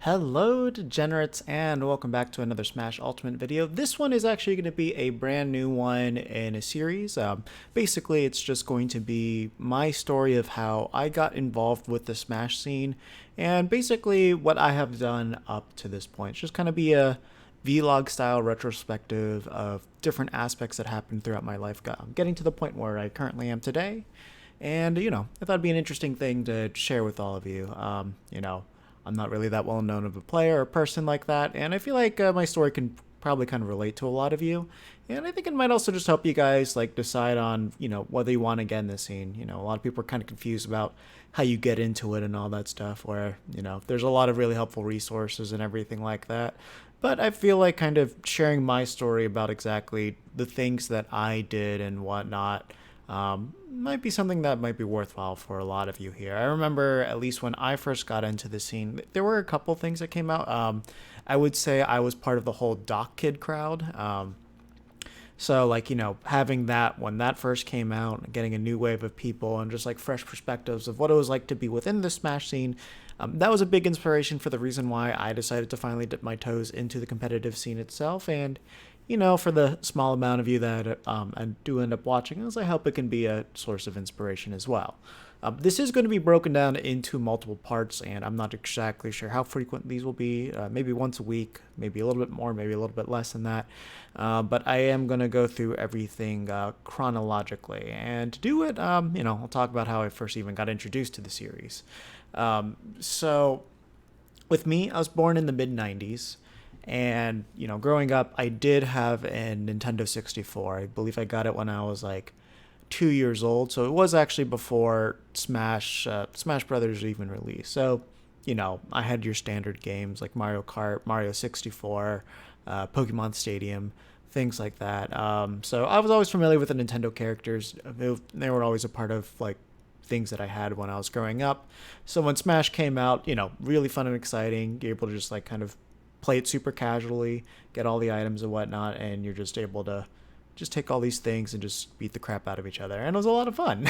Hello degenerates and welcome back to another Smash Ultimate video. This one is actually going to be a brand new one in a series. Basically it's just going to be my story of how I got involved with the Smash scene and basically what I have done up to this point. It's just kind of be a vlog style retrospective of different aspects that happened throughout my life, getting to the point where I currently am today. And, I thought it'd be an interesting thing to share with all of you. I'm not really that well known of a player or person like that, and I feel like my story can probably kind of relate to a lot of you. And I think it might also just help you guys like decide on, whether you want to get in this scene. A lot of people are kind of confused about how you get into it and all that stuff, where, there's a lot of really helpful resources and everything like that. But I feel like kind of sharing my story about exactly the things that I did and whatnot might be something that might be worthwhile for a lot of you here. I remember, at least when I first got into the scene, there were a couple things that came out. I would say I was part of the whole Doc Kid crowd. So, like, having that when that first came out, getting a new wave of people and just like fresh perspectives of what it was like to be within the Smash scene, that was a big inspiration for the reason why I decided to finally dip my toes into the competitive scene itself. And for the small amount of you that I do end up watching this, I hope it can be a source of inspiration as well. This is going to be broken down into multiple parts, and I'm not exactly sure how frequent these will be. Maybe once a week, maybe a little bit more, maybe a little bit less than that. But I am going to go through everything chronologically. And to do it, I'll talk about how I first even got introduced to the series. So, with me, I was born in the mid-90s. And, growing up, I did have a Nintendo 64. I believe I got it when I was like 2 years old. So it was actually before Smash Brothers even released. So, I had your standard games like Mario Kart, Mario 64, Pokemon Stadium, things like that. So I was always familiar with the Nintendo characters. They were always a part of like things that I had when I was growing up. So when Smash came out, really fun and exciting. You're able to just like kind of play it super casually, get all the items and whatnot, and you're just able to just take all these things and just beat the crap out of each other. And it was a lot of fun.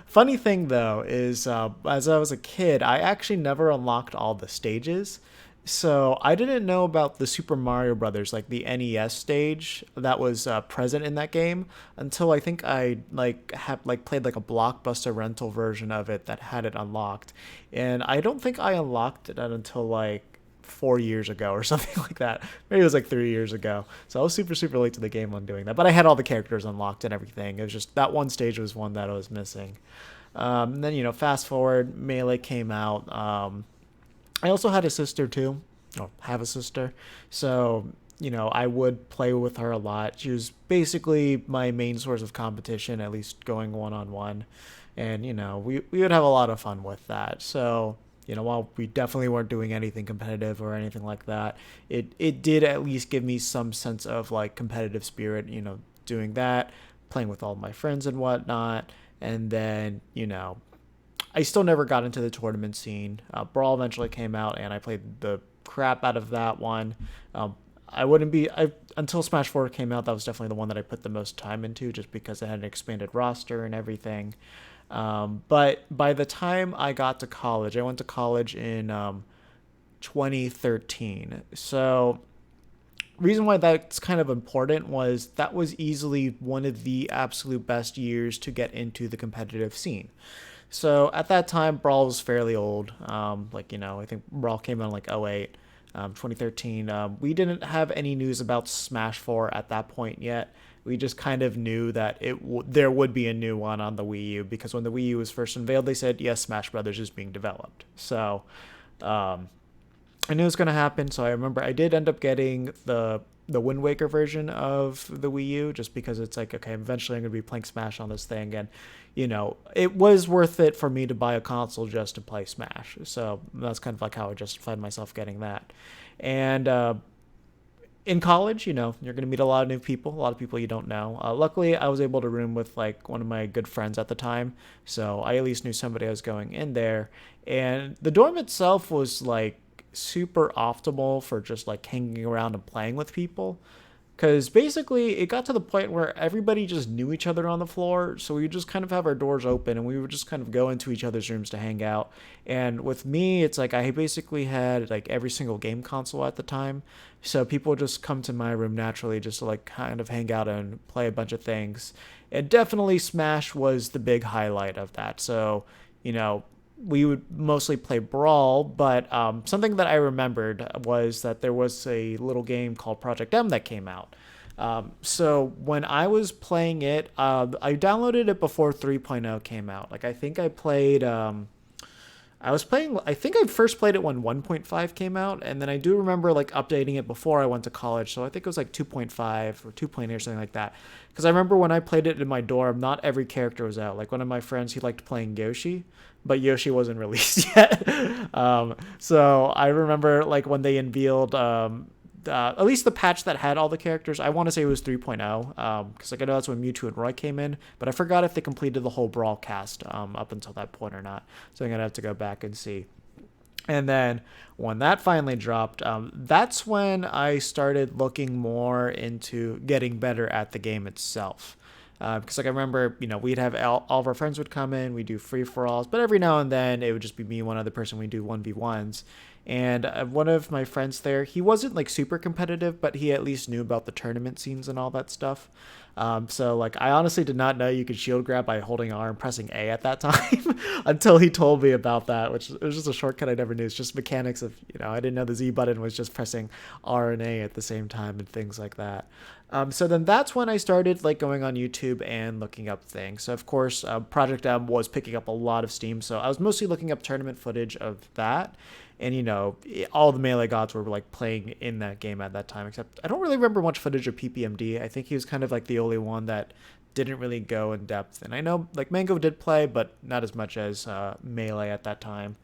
Funny thing though is as I was a kid, I actually never unlocked all the stages. So I didn't know about the Super Mario Brothers, like the NES stage that was present in that game until I think I played like a Blockbuster rental version of it that had it unlocked, and I don't think I unlocked it until like 4 years ago or something like that. Maybe it was like 3 years ago. So I was super late to the game when doing that. But I had all the characters unlocked and everything. It was just that one stage was one that I was missing. And then fast forward, Melee came out. I also had a sister too. Or have a sister. So I would play with her a lot. She was basically my main source of competition, at least going one-on-one. And we would have a lot of fun with that. So while we definitely weren't doing anything competitive or anything like that, it did at least give me some sense of like competitive spirit, doing that, playing with all my friends and whatnot. And then, I still never got into the tournament scene. Brawl eventually came out and I played the crap out of that one. Until Smash 4 came out, that was definitely the one that I put the most time into just because it had an expanded roster and everything. But by the time I got to college, I went to college in 2013. So reason why that's kind of important was that was easily one of the absolute best years to get into the competitive scene. So at that time, Brawl was fairly old. I think Brawl came out in like '08, 2013. We didn't have any news about Smash 4 at that point yet. We just kind of knew that there would be a new one on the Wii U because when the Wii U was first unveiled, they said, yes, Smash Brothers is being developed. So I knew it was going to happen. So I remember I did end up getting the Wind Waker version of the Wii U just because it's like, okay, eventually I'm going to be playing Smash on this thing. And, it was worth it for me to buy a console just to play Smash. So that's kind of like how I justified myself getting that. And in college, you're going to meet a lot of new people, a lot of people you don't know. Luckily, I was able to room with like one of my good friends at the time. So I at least knew somebody I was going in there. And the dorm itself was like super optimal for just like hanging around and playing with people. Because basically, it got to the point where everybody just knew each other on the floor. So we would just kind of have our doors open and we would just kind of go into each other's rooms to hang out. And with me, it's like I basically had like every single game console at the time. So people would just come to my room naturally just to like kind of hang out and play a bunch of things. And definitely Smash was the big highlight of that. So, you know, we would mostly play Brawl, but something that I remembered was that there was a little game called Project M that came out. So when I was playing it, I downloaded it before 3.0 came out. Like I think I played I was playing, I think I first played it when 1.5 came out, and then I do remember like updating it before I went to college. So I think it was like 2.5 or 2.0 or something like that. Because I remember when I played it in my dorm, not every character was out. Like one of my friends, he liked playing Yoshi, but Yoshi wasn't released yet. So I remember like when they unveiled at least the patch that had all the characters. I want to say it was 3.0 because like I know that's when Mewtwo and Roy came in, but I forgot if they completed the whole Brawl cast up until that point or not. So I'm gonna have to go back and see. And then when that finally dropped, that's when I started looking more into getting better at the game itself. Because like I remember, you know, we'd have all of our friends would come in, we do free for alls, but every now and then it would just be me, one other person. We do 1v1s, and one of my friends there, he wasn't like super competitive, but he at least knew about the tournament scenes and all that stuff. So like I honestly did not know you could shield grab by holding R and pressing A at that time until he told me about that, which it was just a shortcut I never knew. It's just mechanics of, you know, I didn't know the Z button was just pressing R and A at the same time and things like that. So then that's when I started like going on YouTube and looking up things. So of course, Project M was picking up a lot of steam. So I was mostly looking up tournament footage of that. And, you know, all the Melee gods were like playing in that game at that time, except I don't really remember much footage of PPMD. I think he was kind of like the only one that didn't really go in depth. And I know like Mango did play, but not as much as Melee at that time.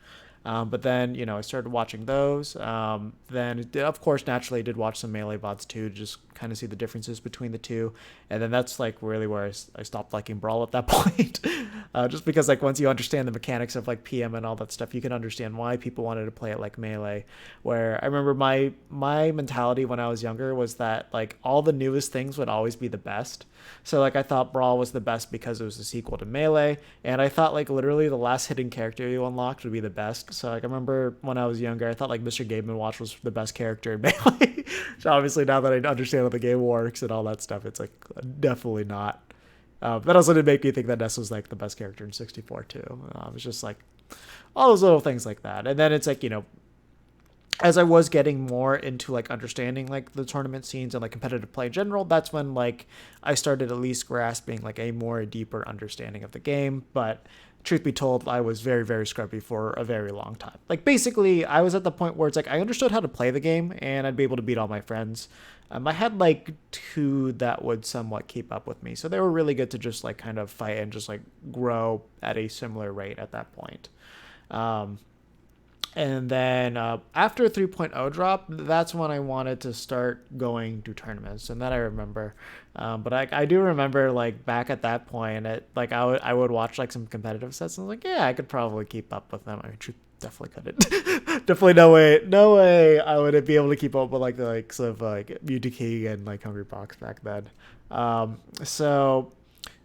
But then, you know, I started watching those. Then, of course, naturally, I did watch some Melee VODs too, to just kind of see the differences between the two. And then that's like really where I stopped liking Brawl at that point. Just because, like, once you understand the mechanics of like PM and all that stuff, you can understand why people wanted to play it like Melee. Where I remember my mentality when I was younger was that like all the newest things would always be the best. So like I thought Brawl was the best because it was a sequel to Melee, and I thought like literally the last hidden character you unlocked would be the best. So like I remember when I was younger, I thought like Mr. Game & Watch was the best character in Melee. So obviously now that I understand how the game works and all that stuff, it's like definitely not. That also did make me think that Ness was like the best character in 64 too. It's just like all those little things like that. And then it's like, you know, as I was getting more into like understanding like the tournament scenes and like competitive play in general, that's when like I started at least grasping like a more deeper understanding of the game. But truth be told, I was very, very scrubby for a very long time. Like basically I was at the point where it's like I understood how to play the game and I'd be able to beat all my friends. I had like two that would somewhat keep up with me. So they were really good to just like kind of fight and just like grow at a similar rate at that point. And then after 3.0 drop, that's when I wanted to start going to tournaments, and that I remember. But I do remember like back at that point, like I would watch like some competitive sets, and I was like, yeah, I could probably keep up with them. I mean, definitely couldn't. Definitely no way I would be able to keep up with like the likes of like Mewtwo King and like Hungry Box back then. So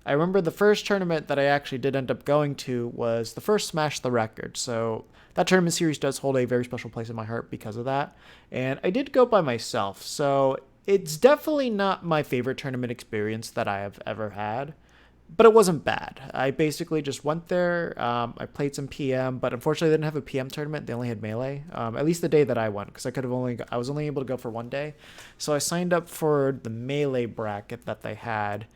I remember the first tournament that I actually did end up going to was the first Smash the Record. So that tournament series does hold a very special place in my heart because of that. And I did go by myself. So it's definitely not my favorite tournament experience that I have ever had, but it wasn't bad. I basically just went there. I played some PM, but unfortunately they didn't have a PM tournament. They only had Melee, at least the day that I went, because I was only able to go for one day. So I signed up for the Melee bracket that they had.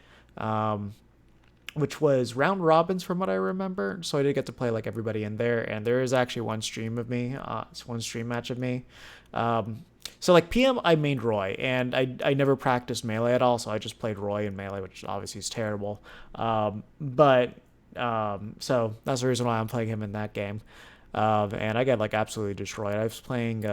Which was round robins from what I remember. So I did get to play like everybody in there. And there is actually one stream of me. It's one stream match of me. So like PM, I mained Roy. And I never practiced Melee at all. So I just played Roy in Melee, which obviously is terrible. So that's the reason why I'm playing him in that game. And I got like absolutely destroyed. I was playing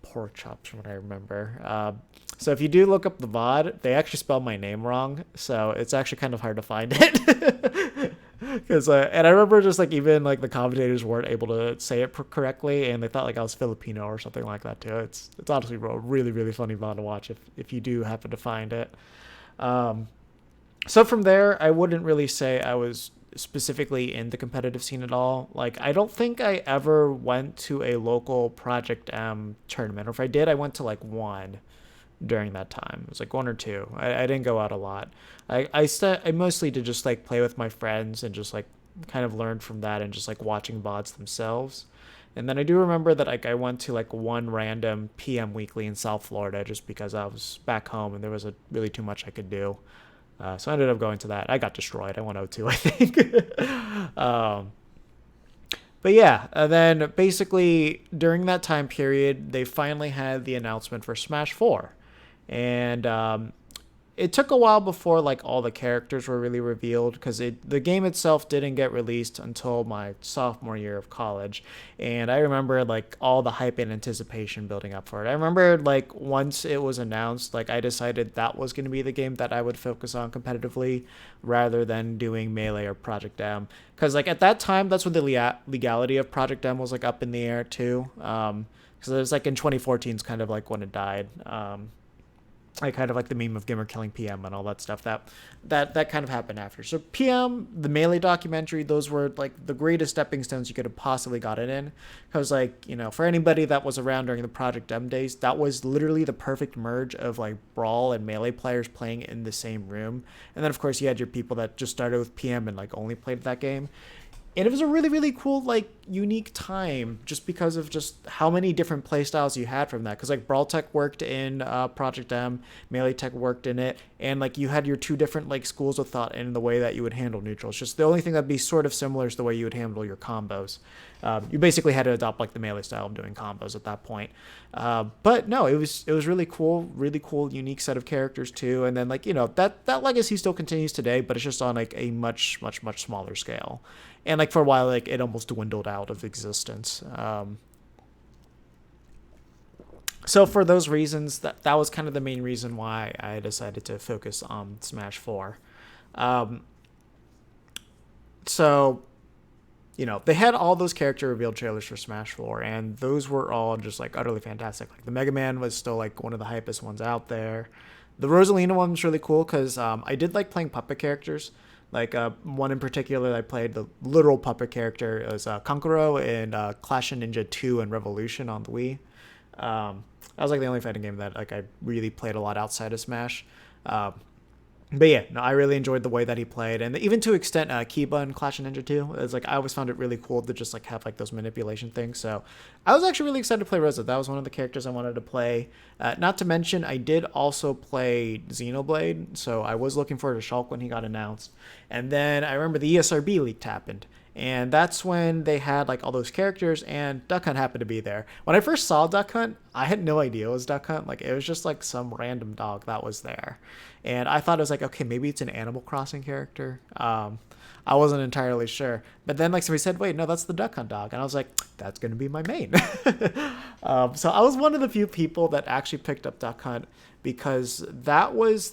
pork chops from what I remember. So if you do look up the VOD, they actually spelled my name wrong. So it's actually kind of hard to find it. Because and I remember just like even like the commentators weren't able to say it correctly, and they thought like I was Filipino or something like that too. It's honestly a really really funny VOD to watch if you do happen to find it. Um, so from there, I wouldn't really say I was specifically in the competitive scene at all. Like I don't think I ever went to a local Project M tournament, or if I did, I went to like one during that time. It was like one or two. I didn't go out a lot. I mostly did just like play with my friends and just like kind of learn from that and just like watching VODs themselves. And then I do remember that like I went to like one random PM weekly in South Florida just because I was back home and there was really too much I could do. So I ended up going to that. I got destroyed. I went 0-2, I think. But yeah, and then basically during that time period, they finally had the announcement for Smash 4. And it took a while before like all the characters were really revealed because the game itself didn't get released until my sophomore year of college, and I remember like all the hype and anticipation building up for it. I remember like once it was announced, like I decided that was going to be the game that I would focus on competitively rather than doing Melee or Project M, because like at that time that's when the legality of Project M was like up in the air too. Because it was like in 2014 is kind of like when it died. I kind of like the meme of Gimmer killing PM and all that stuff. That kind of happened after. So PM, the Melee documentary, those were like the greatest stepping stones you could have possibly gotten in. Because like, you know, for anybody that was around during the Project M days, that was literally the perfect merge of like Brawl and Melee players playing in the same room. And then of course you had your people that just started with PM and like only played that game. And it was a really really cool like unique time just because of just how many different playstyles you had from that, because like Brawl Tech worked in Project M, Melee Tech worked in it, and like you had your two different like schools of thought in the way that you would handle neutrals. Just the only thing that'd be sort of similar is the way you would handle your combos. You basically had to adopt like the Melee style of doing combos at that point. But no, it was really cool unique set of characters too. And then like, you know, that legacy still continues today, but it's just on like a much smaller scale. And like for a while, like it almost dwindled out of existence. So for those reasons, that was kind of the main reason why I decided to focus on Smash 4. Um, so you know, they had all those character reveal trailers for Smash 4, and those were all just like utterly fantastic. Like the Mega Man was still like one of the hypest ones out there. The Rosalina one was really cool because I did like playing puppet characters. Like one in particular, I played the literal puppet character. It was Kankuro in Clash of Ninja 2 and Revolution on the Wii. That was like the only fighting game that like I really played a lot outside of Smash. Um, but yeah, no, I really enjoyed the way that he played, and even to extent Kiba in Clash of Ninja 2. It's like I always found it really cool to just like have like those manipulation things. So I was actually really excited to play Rosa. That was one of the characters I wanted to play. Not to mention, I did also play Xenoblade, so I was looking forward to Shulk when he got announced. And then I remember the ESRB leak happened. And that's when they had like all those characters, and Duck Hunt happened to be there. When I first saw Duck Hunt, I had no idea it was Duck Hunt. Like it was just like some random dog that was there. And I thought it was like, okay, maybe it's an Animal Crossing character. I wasn't entirely sure. But then like somebody said, wait, no, that's the Duck Hunt dog. And I was like, that's going to be my main. So I was one of the few people that actually picked up Duck Hunt because that was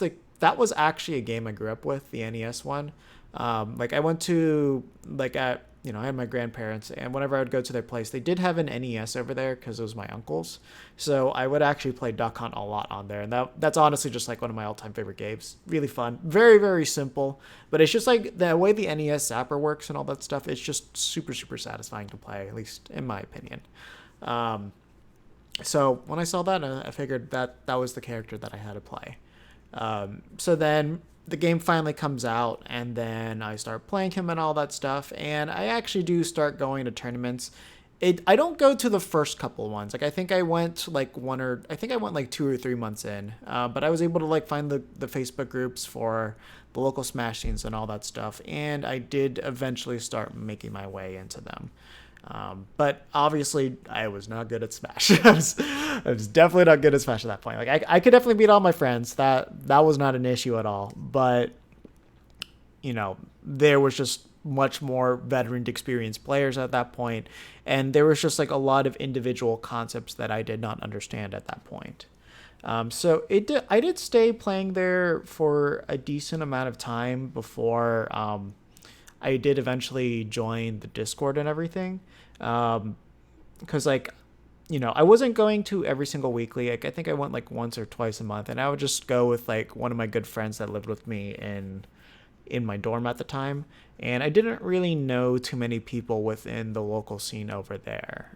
actually a game I grew up with, the NES one. Like I went to like at I had my grandparents, and whenever I would go to their place, they did have an NES over there because it was my uncle's. So I would actually play Duck Hunt a lot on there, and that's honestly just like one of my all-time favorite games. Really fun, very very simple, but it's just like the way the NES zapper works and all that stuff. It's just super satisfying to play, at least in my opinion. So when I saw that, I figured that was the character that I had to play. So then the game finally comes out, and then I start playing him and all that stuff, and I actually do start going to tournaments. I don't go to the first couple ones. Like I think I went like 2 or 3 months in, but I was able to like find the Facebook groups for the local Smash scenes and all that stuff, and I did eventually start making my way into them. But obviously, I was not good at Smash. I was definitely not good at Smash at that point. Like I could definitely beat all my friends. That was not an issue at all. But there was just much more veteran, experienced players at that point, and there was just like a lot of individual concepts that I did not understand at that point. So I did stay playing there for a decent amount of time before. I did eventually join the Discord and everything. Because like, I wasn't going to every single weekly. Like, I think I went like once or twice a month, and I would just go with like one of my good friends that lived with me in my dorm at the time, and I didn't really know too many people within the local scene over there.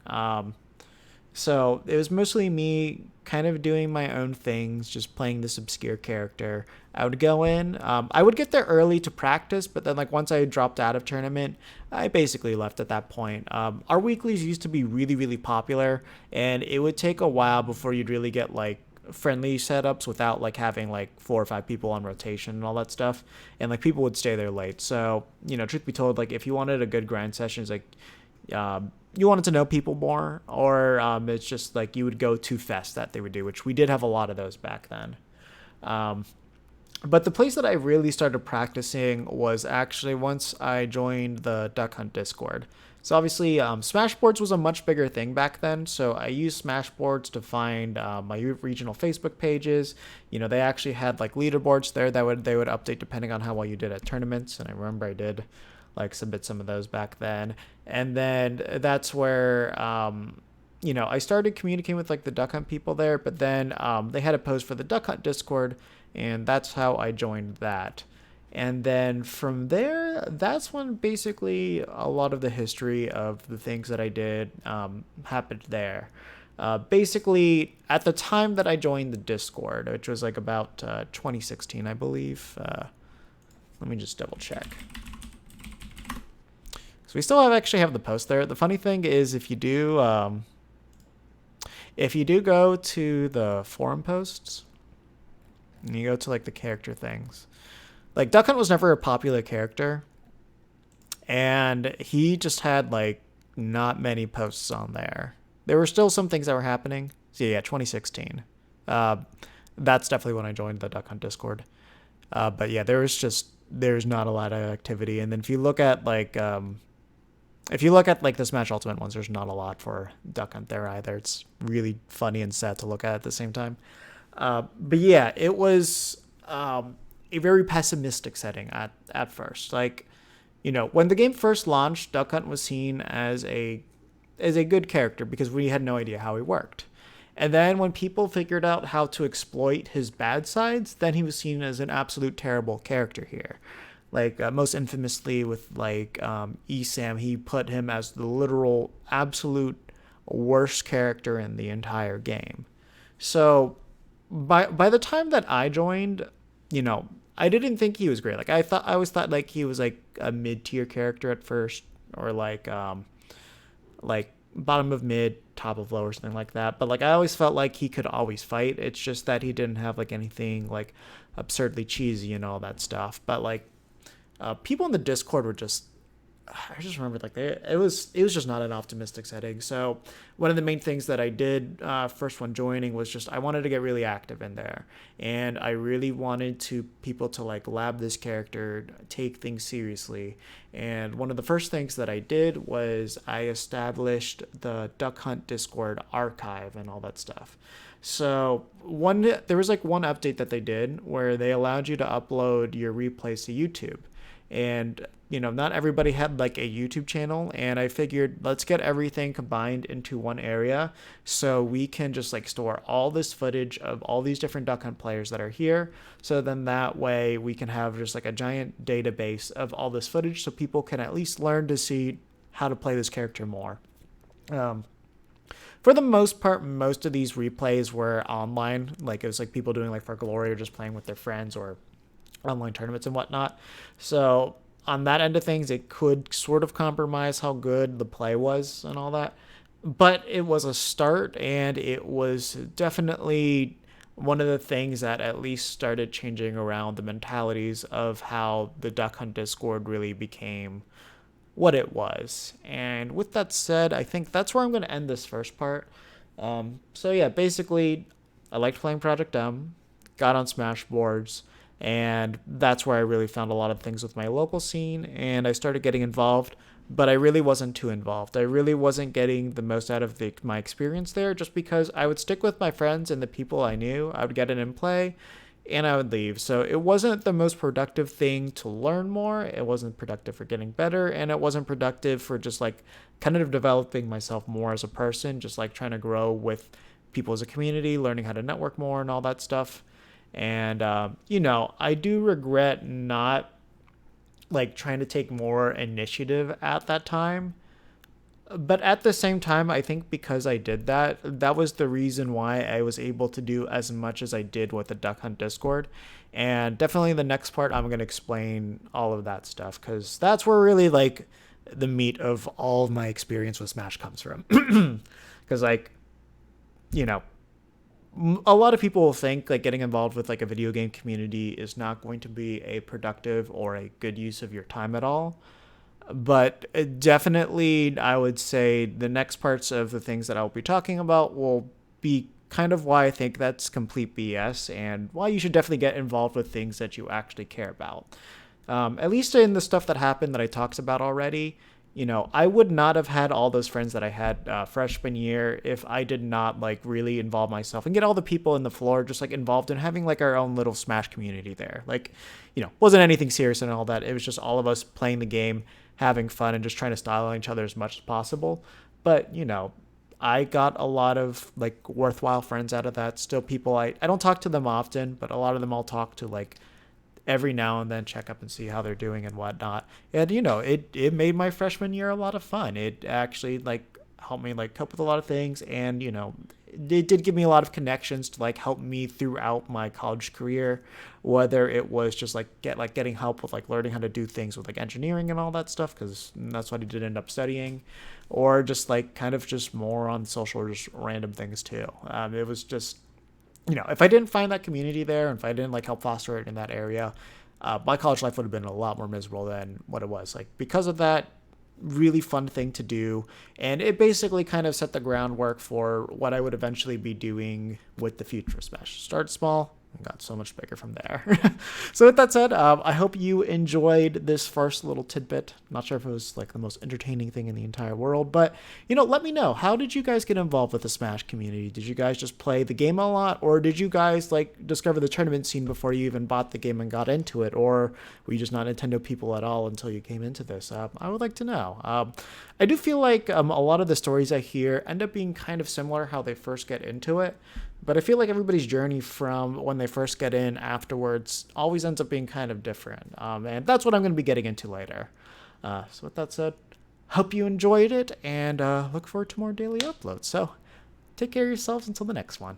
So it was mostly me kind of doing my own things, just playing this obscure character. I would go in, I would get there early to practice, but then like once I dropped out of tournament, I basically left at that point. Our weeklies used to be really, really popular, and it would take a while before you'd really get like friendly setups without like having like 4 or 5 people on rotation and all that stuff, and like people would stay there late. So truth be told, like if you wanted a good grind session, it's like you wanted to know people more, or it's just like you would go to fests that they would do, which we did have a lot of those back then. But the place that I really started practicing was actually once I joined the Duck Hunt Discord. So obviously, Smashboards was a much bigger thing back then. So I used Smashboards to find my regional Facebook pages. They actually had like leaderboards there that they would update depending on how well you did at tournaments. And I remember I did like submit some of those back then. And then that's where I started communicating with like the Duck Hunt people there. But then they had a post for the Duck Hunt Discord, and that's how I joined that. And then from there, that's when basically a lot of the history of the things that I did happened there. Basically, at the time that I joined the Discord, which was like about 2016, I believe. Let me just double check. So we still actually have the post there. The funny thing is, if you do go to the forum posts and you go to like the character things, like Duck Hunt was never a popular character, and he just had like not many posts on there. There were still some things that were happening. So yeah, 2016. That's definitely when I joined the Duck Hunt Discord. But yeah, there's not a lot of activity. And then if you look at like the Smash Ultimate ones, there's not a lot for Duck Hunt there either. It's really funny and sad to look at the same time. But yeah, it was a very pessimistic setting at first. Like, when the game first launched, Duck Hunt was seen as a good character because we had no idea how he worked. And then when people figured out how to exploit his bad sides, then he was seen as an absolute terrible character here. Like, most infamously with, like, ESAM, he put him as the literal absolute worst character in the entire game. So, by the time that I joined, I didn't think he was great. Like, I always thought, like, he was, like, a mid-tier character at first, or, like, bottom of mid, top of low, or something like that. But, like, I always felt like he could always fight. It's just that he didn't have, like, anything, like, absurdly cheesy and all that stuff. But, like, people in the Discord were just, I just remember like it was just not an optimistic setting. So one of the main things that I did first when joining was just I wanted to get really active in there, and I really wanted people to like lab this character, take things seriously. And one of the first things that I did was I established the Duck Hunt Discord archive and all that stuff. So there was like one update that they did where they allowed you to upload your replays to YouTube. And, not everybody had like a YouTube channel, and I figured let's get everything combined into one area so we can just like store all this footage of all these different Duck Hunt players that are here. So then that way we can have just like a giant database of all this footage so people can at least learn to see how to play this character more. For the most part, most of these replays were online. Like it was like people doing like for glory or just playing with their friends or online tournaments and whatnot. So on that end of things, it could sort of compromise how good the play was and all that. But it was a start, and it was definitely one of the things that at least started changing around the mentalities of how the Duck Hunt Discord really became what it was. And with that said, I think that's where I'm going to end this first part. So yeah, basically, I liked playing Project M, got on Smashboards, and that's where I really found a lot of things with my local scene, and I started getting involved, but I really wasn't too involved. I really wasn't getting the most out of my experience there, just because I would stick with my friends and the people I knew. I would get in and play, and I would leave. So it wasn't the most productive thing to learn more. It wasn't productive for getting better, and it wasn't productive for just like kind of developing myself more as a person, just like trying to grow with people as a community, learning how to network more and all that stuff. And I do regret not like trying to take more initiative at that time. But at the same time, I think because I did that, that was the reason why I was able to do as much as I did with the Duck Hunt Discord. And definitely the next part, I'm going to explain all of that stuff because that's where really like the meat of all of my experience with Smash comes from. Because like, you know, a lot of people will think like getting involved with like a video game community is not going to be a productive or a good use of your time at all. But definitely, I would say the next parts of the things that I'll be talking about will be kind of why I think that's complete BS and why you should definitely get involved with things that you actually care about. At least in the stuff that happened that I talked about already, I would not have had all those friends that I had freshman year if I did not like really involve myself and get all the people in the floor just like involved in having like our own little Smash community there. Like, wasn't anything serious and all that. It was just all of us playing the game, having fun, and just trying to style on each other as much as possible. But, I got a lot of like worthwhile friends out of that. Still people I don't talk to them often, but a lot of them I'll talk to like every now and then, check up and see how they're doing and whatnot. And it made my freshman year a lot of fun. It actually like helped me like cope with a lot of things, and it did give me a lot of connections to like help me throughout my college career, whether it was just like getting help with like learning how to do things with like engineering and all that stuff, because that's what I did end up studying, or just like kind of just more on social or just random things too. It was just, if I didn't find that community there, and if I didn't like help foster it in that area, my college life would have been a lot more miserable than what it was. Like because of that really fun thing to do, and it basically kind of set the groundwork for what I would eventually be doing with the future of Smash. Start small and got so much bigger from there. So with that said, I hope you enjoyed this first little tidbit. Not sure if it was like the most entertaining thing in the entire world, but let me know, how did you guys get involved with the Smash community? Did you guys just play the game a lot, or did you guys like discover the tournament scene before you even bought the game and got into it, or were you just not Nintendo people at all until you came into this? I would like to know. I do feel like a lot of the stories I hear end up being kind of similar how they first get into it, but I feel like everybody's journey from when they first get in afterwards always ends up being kind of different. And that's what I'm going to be getting into later. So with that said, hope you enjoyed it, and look forward to more daily uploads. So take care of yourselves until the next one.